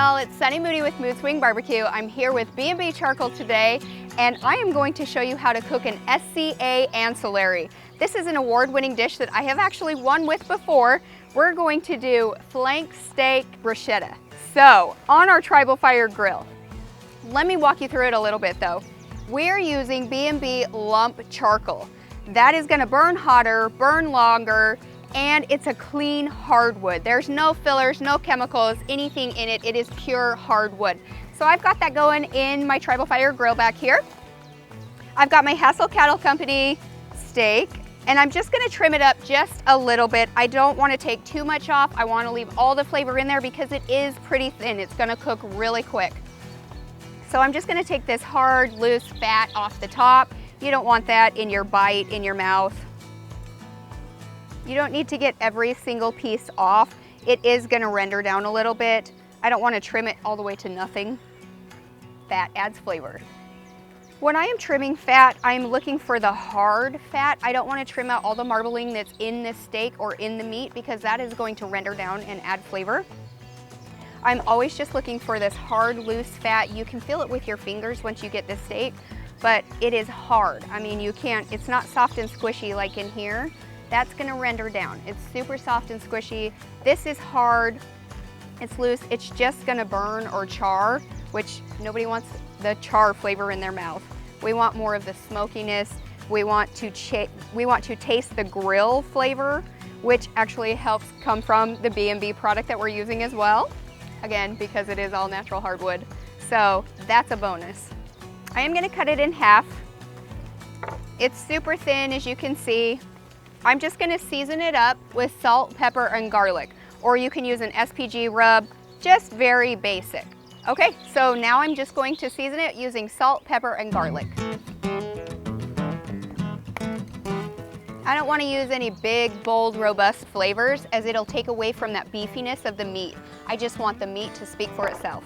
y'all, it's Sunny Moody with Mood Swing Barbecue. I'm here with B&B Charcoal today, and I am going to show you how to cook an SCA ancillary. This is an award-winning dish that I have actually won with before. We're going to do flank steak bruschetta. So, on our tribal fire grill, let me walk you through it a little bit though. We're using B&B Lump Charcoal. That is gonna burn hotter, burn longer, and it's a clean hardwood. There's no fillers, no chemicals, anything in it. It is pure hardwood. So I've got that going in my tribal fire grill back here. I've got my Hassel Cattle Company steak, and I'm just gonna trim it up just a little bit. I don't wanna take too much off. I wanna leave all the flavor in there because it is pretty thin. It's gonna cook really quick. So I'm just gonna take this hard, loose fat off the top. You don't want that in your bite, in your mouth. You don't need to get every single piece off. It is gonna render down a little bit. I don't wanna trim it all the way to nothing. Fat adds flavor. When I am trimming fat, I'm looking for the hard fat. I don't wanna trim out all the marbling that's in the steak or in the meat because that is going to render down and add flavor. I'm always just looking for this hard, loose fat. You can feel it with your fingers once you get the steak, but it is hard. I mean, you can't, it's not soft and squishy like in here. That's gonna render down. It's super soft and squishy. This is hard, it's loose. It's just gonna burn or char, which nobody wants the char flavor in their mouth. We want more of the smokiness. We want to taste the grill flavor, which actually helps come from the B&B product that we're using as well. Again, because it is all natural hardwood. So that's a bonus. I am gonna cut it in half. It's super thin, as you can see. I'm just gonna season it up with salt, pepper, and garlic, or you can use an SPG rub, just very basic. Okay, so now I'm just going to season it using salt, pepper, and garlic. I don't wanna use any big, bold, robust flavors as it'll take away from that beefiness of the meat. I just want the meat to speak for itself.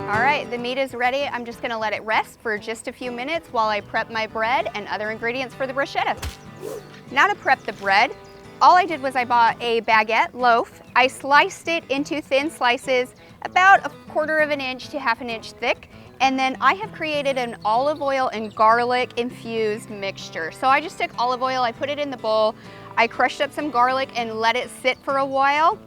All right, the meat is ready. I'm just gonna let it rest for just a few minutes while I prep my bread and other ingredients for the bruschetta. Now to prep the bread, all I did was I bought a baguette loaf. I sliced it into thin slices, about 1/4 of an inch to 1/2 inch thick, and then I have created an olive oil and garlic infused mixture. So I just took olive oil, I put it in the bowl, I crushed up some garlic and let it sit for a while,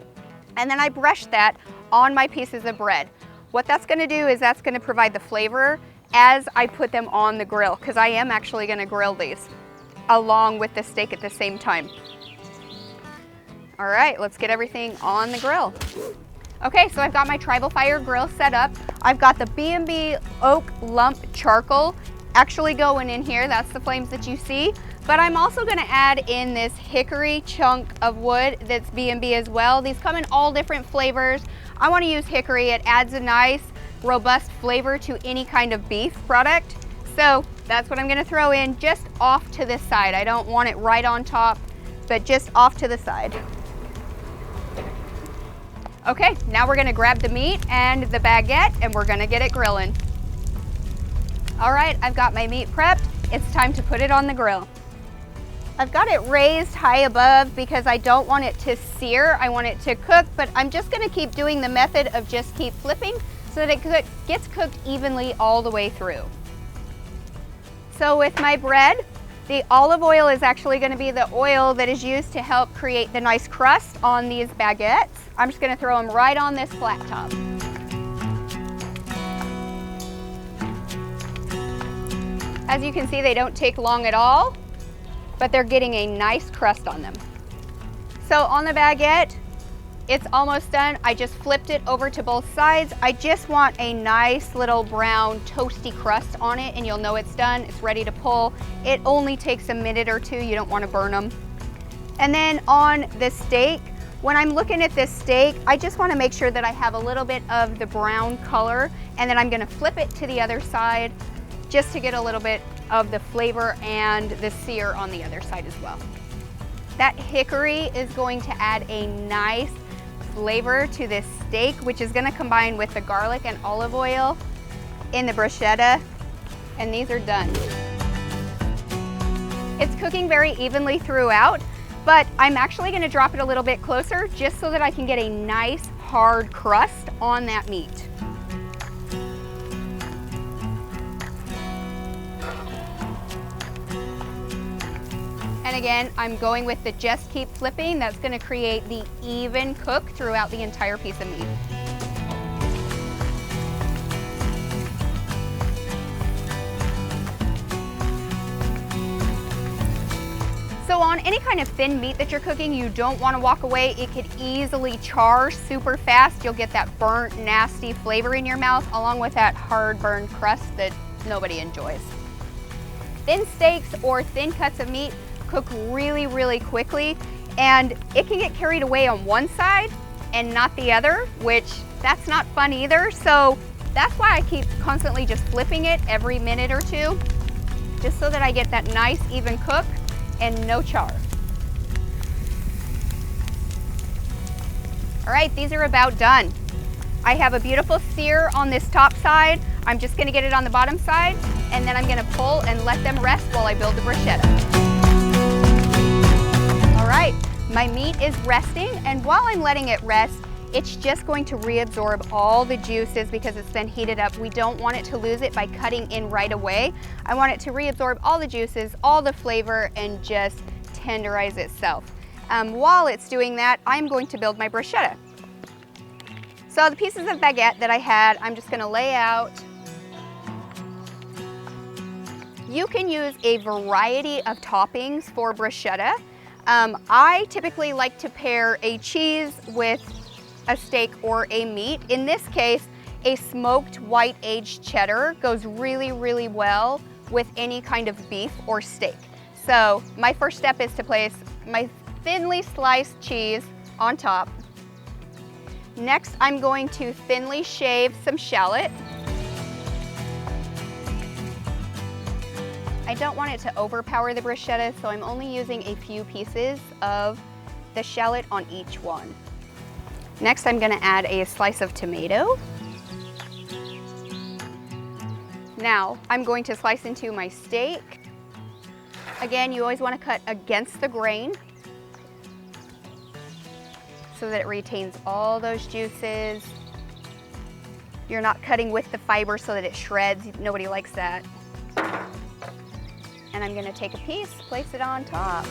and then I brushed that on my pieces of bread. What that's gonna do is that's gonna provide the flavor as I put them on the grill, because I am actually gonna grill these along with the steak at the same time. All right, let's get everything on the grill. Okay, so I've got my tribal fire grill set up. I've got the B&B Oak Lump Charcoal actually going in here. That's the flames that you see. But I'm also gonna add in this hickory chunk of wood that's B&B as well. These come in all different flavors. I wanna use hickory. It adds a nice, robust flavor to any kind of beef product. So that's what I'm gonna throw in just off to the side. I don't want it right on top, but just off to the side. Okay, now we're gonna grab the meat and the baguette and we're gonna get it grilling. All right, I've got my meat prepped. It's time to put it on the grill. I've got it raised high above because I don't want it to sear. I want it to cook, but I'm just gonna keep doing the method of just keep flipping so that it gets cooked evenly all the way through. So with my bread, the olive oil is actually gonna be the oil that is used to help create the nice crust on these baguettes. I'm just gonna throw them right on this flat top. As you can see, they don't take long at all, but they're getting a nice crust on them. So on the baguette, it's almost done. I just flipped it over to both sides. I just want a nice little brown toasty crust on it and you'll know it's done. It's ready to pull. It only takes a minute or two. You don't want to burn them. And then on the steak, when I'm looking at this steak, I just want to make sure that I have a little bit of the brown color, and then I'm going to flip it to the other side just to get a little bit of the flavor and the sear on the other side as well. That hickory is going to add a nice flavor to this steak, which is going to combine with the garlic and olive oil in the bruschetta, and these are done. It's cooking very evenly throughout, but I'm actually going to drop it a little bit closer just so that I can get a nice hard crust on that meat. And again, I'm going with the just keep flipping. That's going to create the even cook throughout the entire piece of meat. So on any kind of thin meat that you're cooking, you don't want to walk away. It could easily char super fast. You'll get that burnt, nasty flavor in your mouth, along with that hard burned crust that nobody enjoys. Thin steaks or thin cuts of meat cook really, really quickly, and it can get carried away on one side and not the other, which that's not fun either. So that's why I keep constantly just flipping it every minute or two, just so that I get that nice even cook and no char. All right, these are about done. I have a beautiful sear on this top side. I'm just gonna get it on the bottom side, and then I'm gonna pull and let them rest while I build the bruschetta. All right, my meat is resting, and while I'm letting it rest, it's just going to reabsorb all the juices because it's been heated up. We don't want it to lose it by cutting in right away. I want it to reabsorb all the juices, all the flavor, and just tenderize itself. While it's doing that, I'm going to build my bruschetta. So the pieces of baguette that I had, I'm just gonna lay out. You can use a variety of toppings for bruschetta. I typically like to pair a cheese with a steak or a meat. In this case, a smoked white aged cheddar goes really, really well with any kind of beef or steak. So my first step is to place my thinly sliced cheese on top. Next, I'm going to thinly shave some shallot. I don't want it to overpower the bruschetta, so I'm only using a few pieces of the shallot on each one. Next, I'm gonna add a slice of tomato. Now, I'm going to slice into my steak. Again, you always wanna cut against the grain so that it retains all those juices. You're not cutting with the fiber so that it shreds. Nobody likes that. And I'm gonna take a piece, place it on top.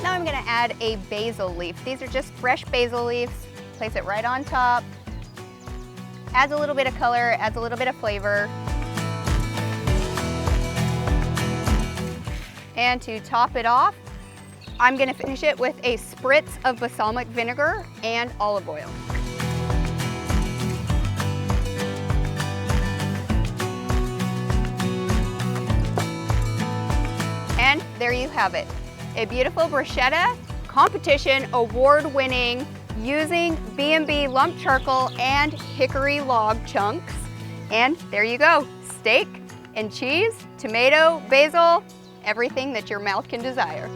Now I'm gonna add a basil leaf. These are just fresh basil leaves. Place it right on top. Adds a little bit of color, adds a little bit of flavor. And to top it off, I'm gonna finish it with a spritz of balsamic vinegar and olive oil. And there you have it. A beautiful bruschetta, competition award-winning, using B&B Lump Charcoal and hickory log chunks. And there you go, steak and cheese, tomato, basil, everything that your mouth can desire.